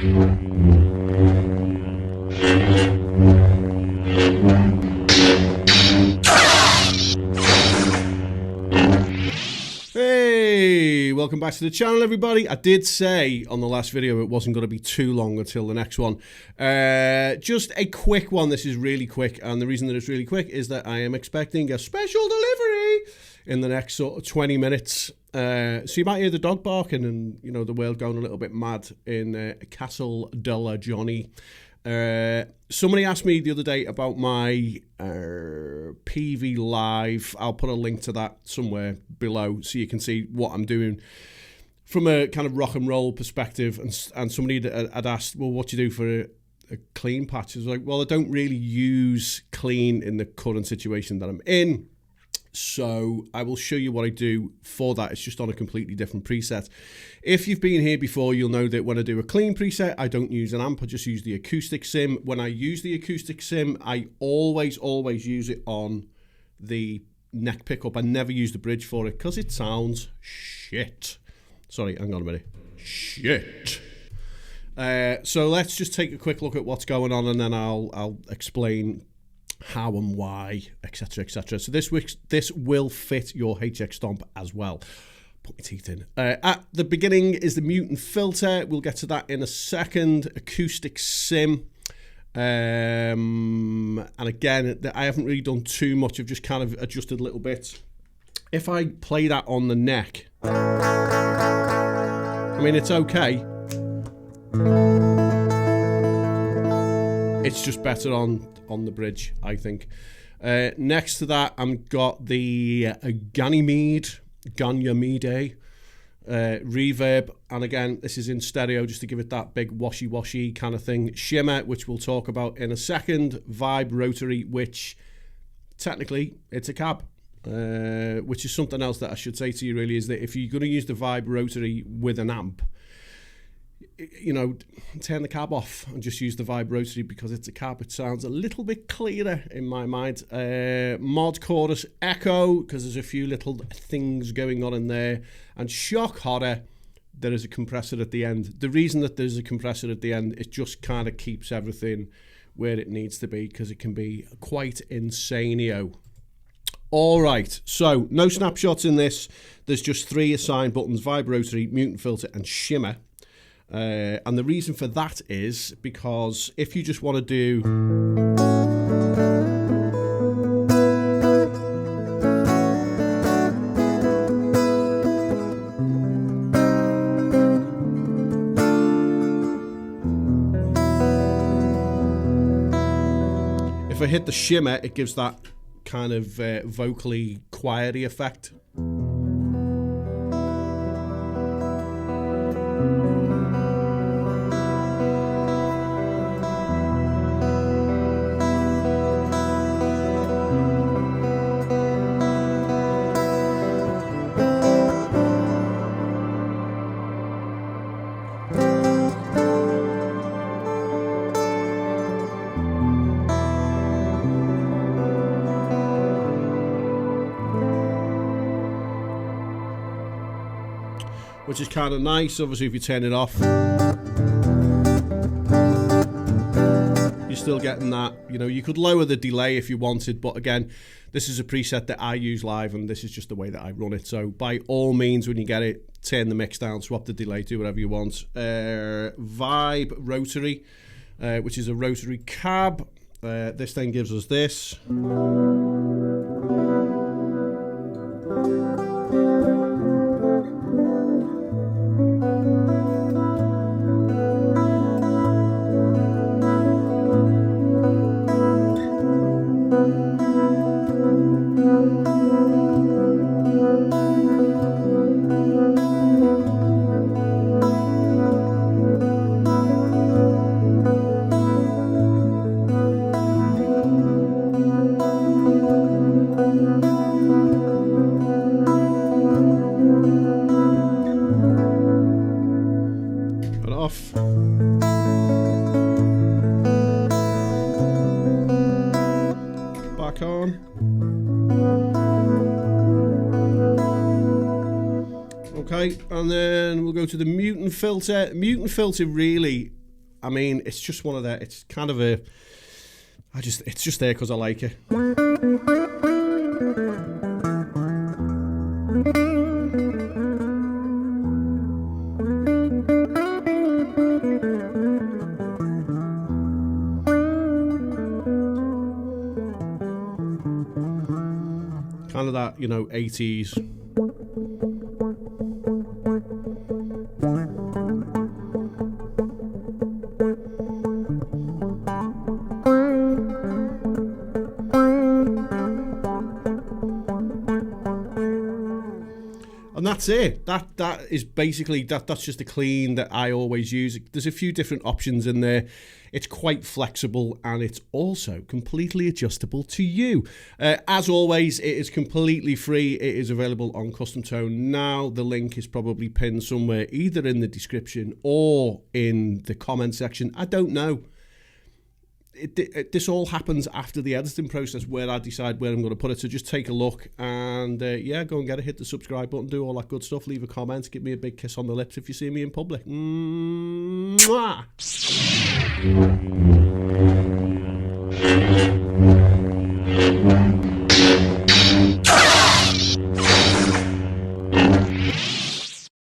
Hey, welcome back to the channel, everybody. I did say on the last video it wasn't going to be too long until the next one. Just a quick one. This is really quick, and the reason that it's really quick is that I am expecting a special delivery in the next sort of 20 minutes. So you might hear the dog barking and, you know, the world going a little bit mad in Castle Della Johnny. Somebody asked me the other day about my PV Live. I'll put a link to that somewhere below so you can see what I'm doing from a kind of rock and roll perspective. And somebody had asked, well, what do you do for a clean patch? I was like, well, I don't really use clean in the current situation that I'm in. So I will show you what I do for that. It's just on a completely different preset. If you've been here before, you'll know that when I do a clean preset, I don't use an amp. I just use the acoustic sim. When I use the acoustic sim, I always use it on the neck pickup. I never use the bridge for it because it sounds shit. Sorry, hang on a minute. Shit. So let's just take a quick look at what's going on, and then I'll explain how and why, etc, etc. So this will fit your HX Stomp as well. Put my teeth in. At the beginning is the mutant filter. We'll get to that in a second. Acoustic sim. And again, I haven't really done too much. I've just kind of adjusted little bits. If I play that on the neck, I mean, it's okay. It's just better on the bridge, I think. Next to that, I've got the Ganymede reverb, and again, this is in stereo just to give it that big washy kind of thing. Shimmer, which we'll talk about in a second. Vibe Rotary, which technically it's a cab, which is something else that I should say to you really, is that if you're going to use the Vibe Rotary with an amp, you know, turn the cab off and just use the Vibe Rotary because it's a cab. It sounds a little bit clearer in my mind. Mod Chorus Echo, because there's a few little things going on in there. And Shock Horror, there is a compressor at the end. The reason that there's a compressor at the end, it just kind of keeps everything where it needs to be, because it can be quite insaneo. All right, so no snapshots in this. There's just 3 assigned buttons: Vibe Rotary, Mutant Filter, and Shimmer. And the reason for that is because if you just want to do if I hit the shimmer, it gives that kind of vocally choiry effect. Which is kind of nice. Obviously, if you turn it off, you're still getting that. You know, you could lower the delay if you wanted, but again, this is a preset that I use live, and this is just the way that I run it. So by all means, when you get it, turn the mix down, swap the delay, do whatever you want. Vibe Rotary, which is a rotary cab. This then gives us this. Okay, and then we'll go to the mutant filter. Mutant filter really I mean, it's just one of the, it's kind of a, it's just there because I like it. Kind of that, you know, 80s. And that's it. That is basically that's just a clean that I always use. There's a few different options in there. It's quite flexible and it's also completely adjustable to you. As always, it is completely free. It is available on Custom Tone now. The link is probably pinned somewhere, either in the description or in the comment section. I don't know. This all happens after the editing process where I decide where I'm going to put it. So just take a look and yeah, go and get it. Hit the subscribe button, do all that good stuff. Leave a comment, give me a big kiss on the lips if you see me in public. Mwah!